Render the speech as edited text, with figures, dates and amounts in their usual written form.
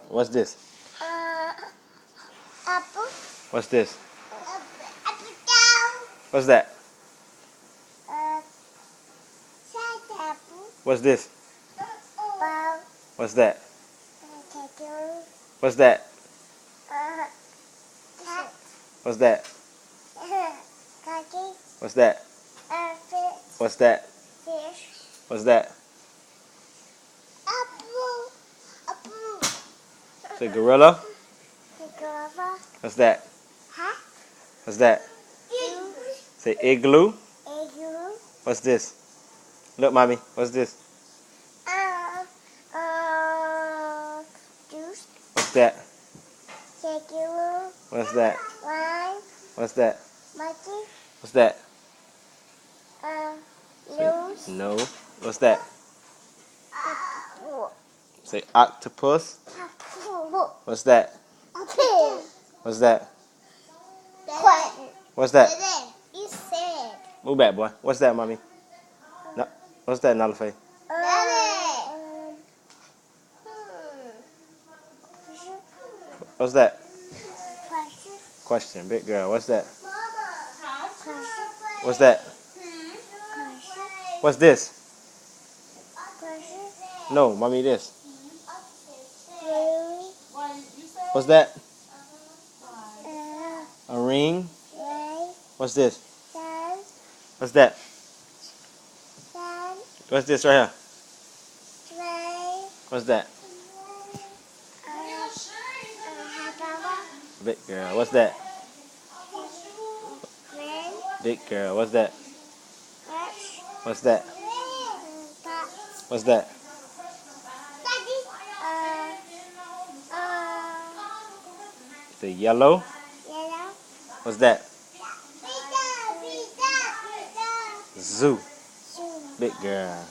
What's this? Apple. What's this? Apple down. What's that? Side apple. What's this? Ball. What's that? Potato. What's that? Cat. What's that? Cookie. What's that? Fish. What's that? Fish. What's that? Apple. Apple. Say gorilla. Guava. What's that? Hat. What's that? Juice. Say igloo. Igloo. What's this? Look, mommy. What's this? Juice. What's that? Igloo. What's that? Lime. What's that? Monkey. What's that? Nose. No. What's that? Apple. Say octopus. Apple. What's that? Apple. What's that? What? What's that? You said. Move back, boy. What's that, mommy? No. What's that, Nalafe? What's that? Question. Big girl. What's that? What's that? What's this? No, mommy, this. What's that? A ring? What's this? What's that? What's this right here? What's that? Big girl. What's that? Big girl. What's that? What's that? What's that? The yellow. What's that? Zoo. Big girl.